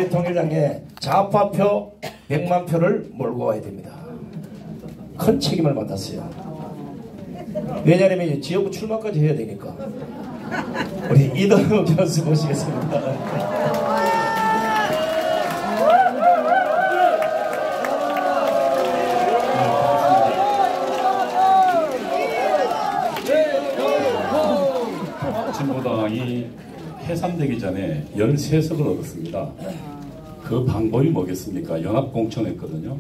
통일당에 좌파표 100만 표를 몰고 와야 됩니다. 큰 책임을 맡았어요. 왜냐하면 지역구 출마까지 해야 되니까. 우리 이동욱 교수 모시겠습니다. 진보당이 해산되기 전에 13석을 얻었습니다. 그 방법이 뭐겠습니까? 연합공천했거든요.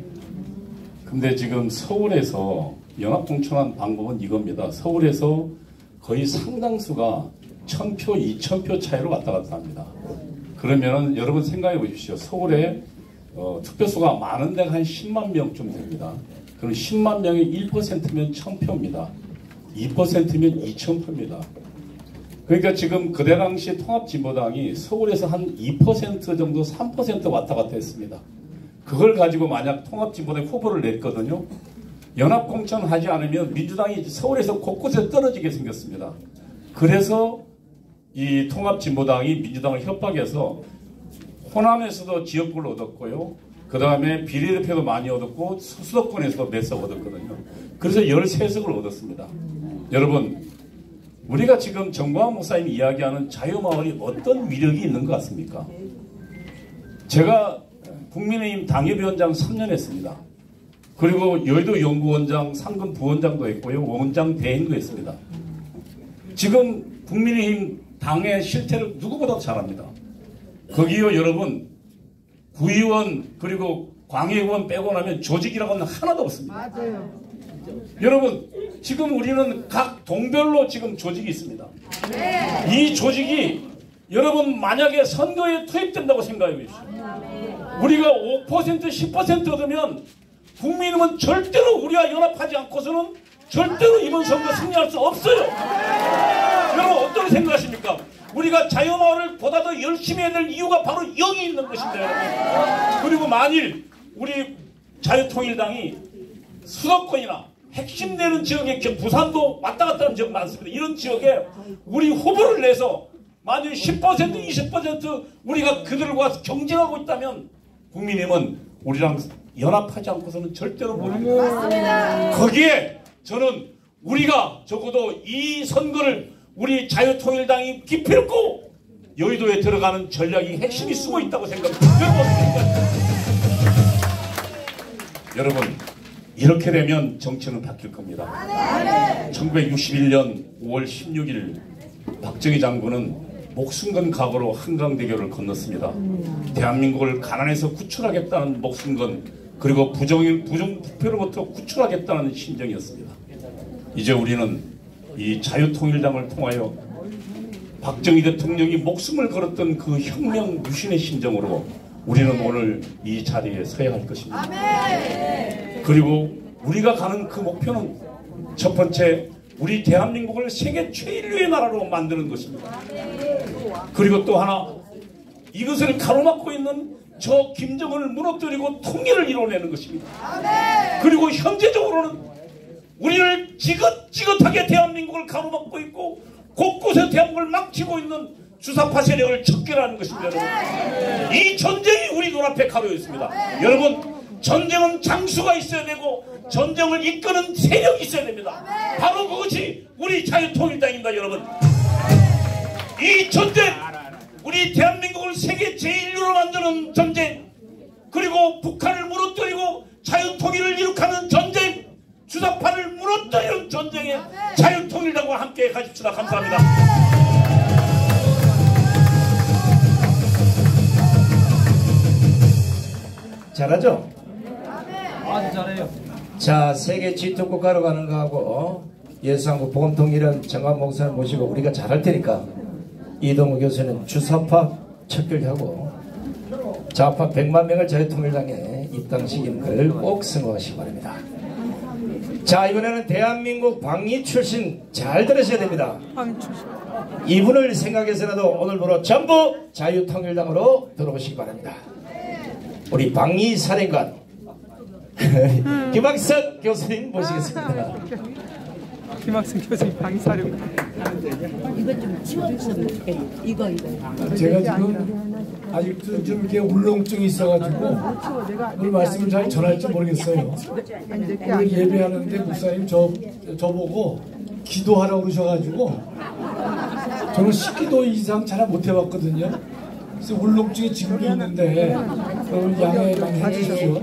근데 지금 서울에서 연합공천한 방법은 이겁니다. 서울에서 거의 상당수가 1000표, 2000표 차이로 왔다 갔다 합니다. 그러면은 여러분 생각해 보십시오. 서울에 투표수가 많은 데가 한 10만 명쯤 됩니다. 그럼 10만 명의 1%면 1000표입니다. 2%면 2000표입니다. 그러니까 지금 그때 당시 통합진보당이 서울에서 한 2% 정도 3% 왔다 갔다 했습니다. 그걸 가지고 만약 통합진보당 후보를 냈거든요. 연합공천 하지 않으면 민주당이 서울에서 곳곳에 떨어지게 생겼습니다. 그래서 이 통합진보당이 민주당을 협박해서 호남에서도 지역구를 얻었고요. 그 다음에 비례대표도 많이 얻었고 수도권에서도 몇 석 얻었거든요. 그래서 13석을 얻었습니다. 여러분, 우리가 지금 정광훈 목사님이 이야기하는 자유마을이 어떤 위력이 있는 것 같습니까? 제가 국민의힘 당협위원장 3년 했습니다. 그리고 여의도 연구원장, 상근 부원장도 했고요. 원장 대행도 했습니다. 지금 국민의힘 당의 실태를 누구보다 잘합니다. 거기요 여러분, 구의원 그리고 광해의원 빼고 나면 조직이라고는 하나도 없습니다. 맞아요. 여러분, 지금 우리는 각 동별로 지금 조직이 있습니다. 이 조직이 여러분 만약에 선거에 투입된다고 생각해 보십시오. 우리가 5% 10% 얻으면 국민의힘은 절대로 우리와 연합하지 않고서는 절대로 이번 선거 승리할 수 없어요. 여러분 어떻게 생각하십니까? 우리가 자유마을을 보다 더 열심히 해야 될 이유가 바로 여기 있는 것인데, 여러분. 그리고 만일 우리 자유통일당이 수도권이나 핵심되는 지역에 부산도 왔다 갔다 하는 지역 많습니다. 이런 지역에 우리 후보를 내서 만일 10% 20% 우리가 그들과 경쟁하고 있다면 국민의힘은 우리랑 연합하지 않고서는 절대로 못합니다. 거기에 저는 우리가 적어도 이 선거를 우리 자유통일당이 기필코 여의도에 들어가는 전략이 핵심이 숨어 있다고 생각합니다. 여러분, 이렇게 되면 정치는 바뀔 겁니다. 1961년 5월 16일 박정희 장군은 목숨 건 각오로 한강대교를 건넜습니다. 대한민국을 가난에서 구출하겠다는 목숨 건, 그리고 부정부패로부터 구출하겠다는 심정이었습니다. 이제 우리는 이 자유통일당을 통하여 박정희 대통령이 목숨을 걸었던 그 혁명 유신의 심정으로 우리는 오늘 이 자리에 서야 할 것입니다. 그리고 우리가 가는 그 목표는 첫 번째, 우리 대한민국을 세계 최인류의 나라로 만드는 것입니다. 그리고 또 하나, 이것을 가로막고 있는 저 김정은을 무너뜨리고 통일을 이뤄내는 것입니다. 그리고 현재적으로는 우리를 지긋지긋하게 대한민국을 가로막고 있고 곳곳에 대한민국을 망치고 있는 주사파 세력을 척결하는 것입니다. 여러분, 이 전쟁이 우리 눈앞에 가려 있습니다. 여러분, 전쟁은 장수가 있어야 되고 전쟁을 이끄는 세력이 있어야 됩니다. 바로 그것이 우리 자유통일당입니다. 여러분, 이 전쟁, 우리 대한민국을 세계 제1류로 만드는 전쟁, 그리고 북한을 무너뜨리고 자유통일을 이룩하는 전쟁, 주사파를 무너뜨리는 전쟁에 자유통일당과 함께 가십시다. 감사합니다. 잘하죠? 아주 잘해요. 자, 세계 G2 국가로 가는 거하고 예수한국 복음통일은 정광훈 목사를 모시고 우리가 잘할 테니까 이동욱 교수는 주사파 척결하고 좌파 100만 명을 자유통일당에 입당시키는 걸 꼭 성공하시기 바랍니다. 자, 이번에는 대한민국 방위 출신 잘 들으셔야 됩니다. 이분을 생각해서라도 오늘부로 전부 자유통일당으로 들어오시기 바랍니다. 우리 방위사령관 김학선 교수님 모시겠습니다. 김학선 교수님 방위사령관. 이거 좀 치워주시면 좋겠네. 이거. 제가 지금 아직도 좀 이렇게 울렁증이 있어가지고 오늘 말씀을 잘 전할지 모르겠어요. 오늘 예배하는데 목사님 저보고 기도하라고 그러셔가지고 저는 10기도 이상 잘 못 해봤거든요. 그래서 울렁증이 지금도 있는데 여러분 양해 많이 해주십시오.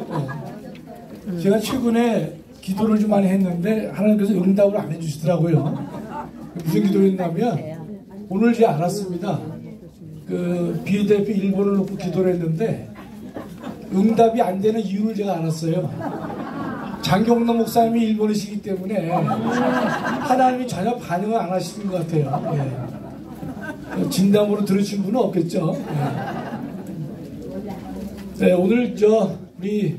네. 제가 최근에 기도를 좀 많이 했는데 하나님께서 응답을 안 해주시더라고요. 무슨 기도였냐면 오늘 제가 알았습니다. 그 비대표 일본을 놓고 기도를 했는데 응답이 안 되는 이유를 제가 알았어요. 장경남 목사님이 일본이시기 때문에 하나님이 전혀 반응을 안 하시는 것 같아요. 네. 진담으로 들으신 분은 없겠죠. 네, 오늘 우리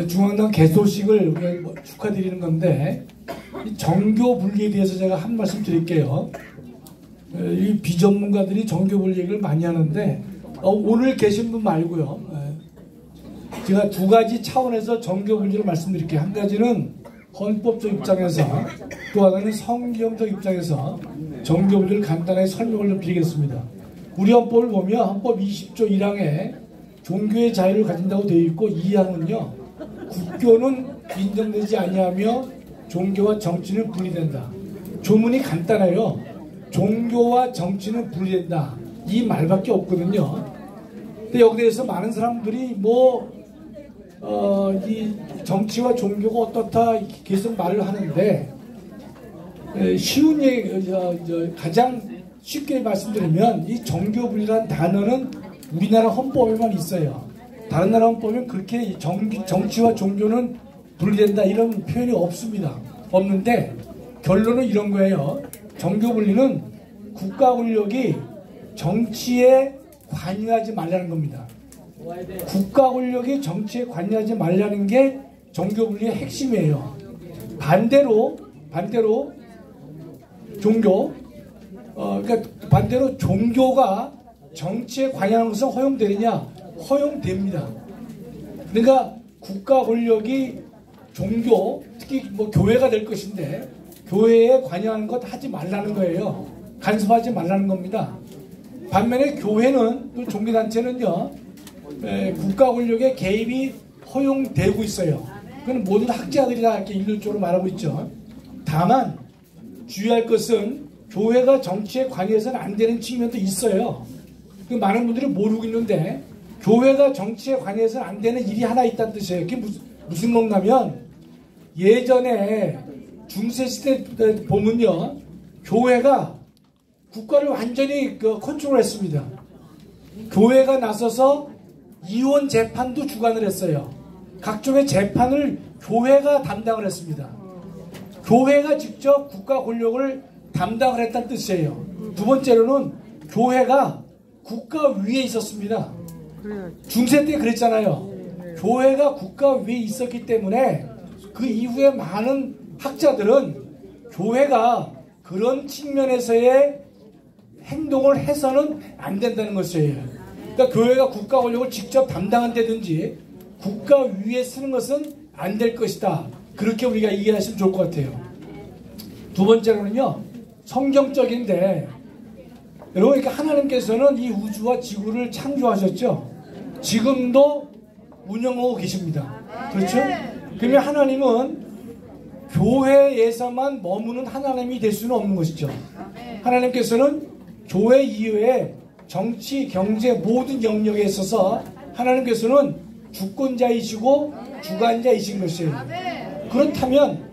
중앙당 개소식을 축하드리는 건데 정교 분리에 대해서 제가 한 말씀 드릴게요. 이 비전문가들이 정교 분리 얘기를 많이 하는데 오늘 계신 분 말고요. 제가 두 가지 차원에서 정교 분리를 말씀드릴게요. 한 가지는 헌법적 입장에서, 또 하나는 성경적 입장에서 정교 분리를 간단하게 설명을 좀 드리겠습니다. 우리 헌법을 보면 헌법 20조 1항에 종교의 자유를 가진다고 되어 있고 2항은요. 국교는 인정되지 아니하며 종교와 정치는 분리된다. 조문이 간단해요. 종교와 정치는 분리된다. 이 말밖에 없거든요. 근데 여기에 대해서 많은 사람들이 이 정치와 종교가 어떻다 계속 말을 하는데 쉬운 얘기, 가장 쉽게 말씀드리면 이 정교 분리라는 단어는 우리나라 헌법에만 있어요. 다른 나라 헌법에는 그렇게 정치와 종교는 분리된다 이런 표현이 없습니다. 없는데 결론은 이런 거예요. 정교 분리는 국가 권력이 정치에 관여하지 말라는 겁니다. 국가 권력이 정치에 관여하지 말라는 게 정교 분리의 핵심이에요. 반대로 반대로 종교가 정치에 관여하는 것은 허용되느냐? 허용됩니다. 그러니까 국가 권력이 종교, 특히 교회가 될 것인데 교회에 관여하는 것 하지 말라는 거예요. 간섭하지 말라는 겁니다. 반면에 교회는, 또 종교단체는요, 국가 권력의 개입이 허용되고 있어요. 그건 모든 학자들이 다 이렇게 일률적으로 말하고 있죠. 다만 주의할 것은 교회가 정치에 관여해서는 안 되는 측면도 있어요. 많은 분들이 모르고 있는데 교회가 정치에 관여해서는 안 되는 일이 하나 있다는 뜻이에요. 그게 무슨 건가면 예전에 중세시대 보면요, 교회가 국가를 완전히 컨트롤했습니다. 교회가 나서서 이혼 재판도 주관을 했어요. 각종의 재판을 교회가 담당을 했습니다. 교회가 직접 국가 권력을 담당을 했다는 뜻이에요. 두 번째로는 교회가 국가 위에 있었습니다. 중세 때 그랬잖아요. 교회가 국가 위에 있었기 때문에 그 이후에 많은 학자들은 교회가 그런 측면에서의 행동을 해서는 안 된다는 것이에요. 그러니까 교회가 국가 권력을 직접 담당한다든지 국가 위에 쓰는 것은 안 될 것이다. 그렇게 우리가 이해하시면 좋을 것 같아요. 두 번째로는요, 성경적인데 여러분, 그러니까 하나님께서는 이 우주와 지구를 창조하셨죠. 지금도 운영하고 계십니다. 그렇죠? 그러면 하나님은 교회에서만 머무는 하나님이 될 수는 없는 것이죠. 하나님께서는 교회 이외에 정치, 경제 모든 영역에 있어서 하나님께서는 주권자이시고 주관자이신 것이에요. 그렇다면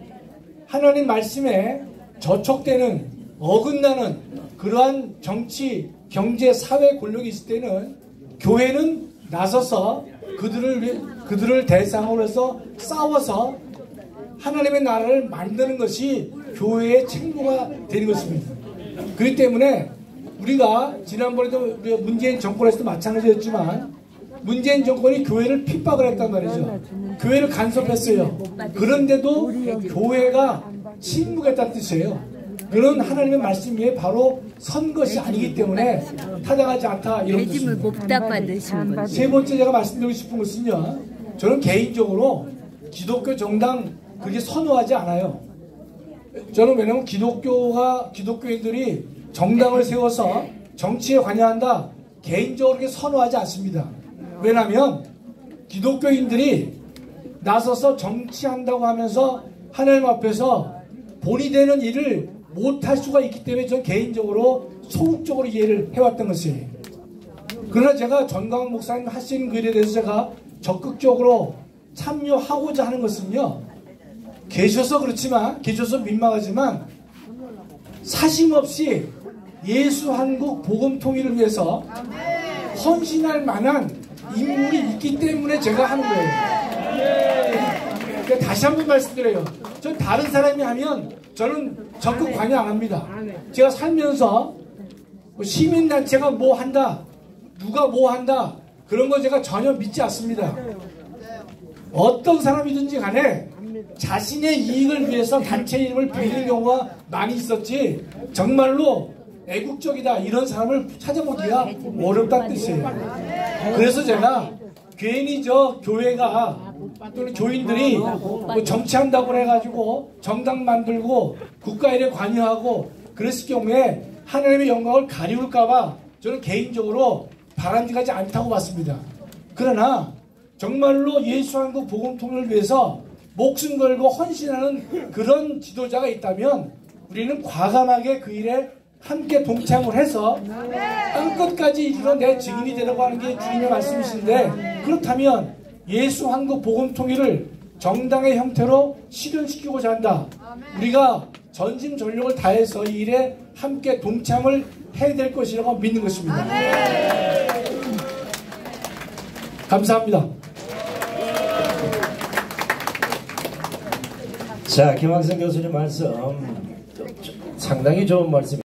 하나님 말씀에 저촉되는, 어긋나는 그러한 정치, 경제, 사회 권력이 있을 때는 교회는 나서서 그들을 대상으로 해서 싸워서 하나님의 나라를 만드는 것이 교회의 책무가 되는 것입니다. 그렇기 때문에 우리가 지난번에도 문재인 정권에서도 마찬가지였지만 문재인 정권이 교회를 핍박을 했단 말이죠. 교회를 간섭했어요. 그런데도 교회가 침묵했다는 뜻이에요. 그런 하나님의 말씀 위에 바로 선 것이 아니기 때문에 타당하지 않다, 이런 뜻입니다. 세 번째 제가 말씀드리고 싶은 것은요, 저는 개인적으로 기독교 정당 그렇게 선호하지 않아요. 저는 왜냐면 기독교인들이 정당을 세워서 정치에 관여한다 개인적으로 그렇게 선호하지 않습니다. 왜냐하면 기독교인들이 나서서 정치한다고 하면서 하나님 앞에서 본이 되는 일을 못할 수가 있기 때문에 저는 개인적으로 소극적으로 이해를 해왔던 것이에요. 그러나 제가 전광훈 목사님 하신 그 일에 대해서 제가 적극적으로 참여하고자 하는 것은요, 계셔서 그렇지만, 계셔서 민망하지만 사심 없이 예수 한국 복음 통일을 위해서 헌신할 만한 인물이 있기 때문에 제가 하는 거예요. 그러니까 다시 한번 말씀드려요. 전 다른 사람이 하면 저는 적극 관여 안 합니다. 제가 살면서 시민단체가 뭐 한다, 누가 뭐 한다, 그런 거 제가 전혀 믿지 않습니다. 어떤 사람이든지 간에 자신의 이익을 위해서 단체 이름을 빌리는 경우가 많이 있었지, 정말로 애국적이다 이런 사람을 찾아보기가 어렵다는 뜻이에요. 그래서 제가 괜히 저 교회가 또는 교인들이 뭐 정치한다고 해가지고 정당 만들고 국가일에 관여하고 그랬을 경우에 하나님의 영광을 가리울까봐 저는 개인적으로 바람직하지 않다고 봤습니다. 그러나 정말로 예수 한국 복음 통일을 위해서 목숨 걸고 헌신하는 그런 지도자가 있다면 우리는 과감하게 그 일에 함께 동참을 해서 땅끝까지 이르러 내 증인이 되라고 하는 게 주님의 말씀이신데, 그렇다면 예수 한국 복음 통일을 정당의 형태로 실현시키고자 한다. 우리가 전심전력을 다해서 이 일에 함께 동참을 해야 될 것이라고 믿는 것입니다. 감사합니다. 자, 김학성 교수님 말씀 상당히 좋은 말씀.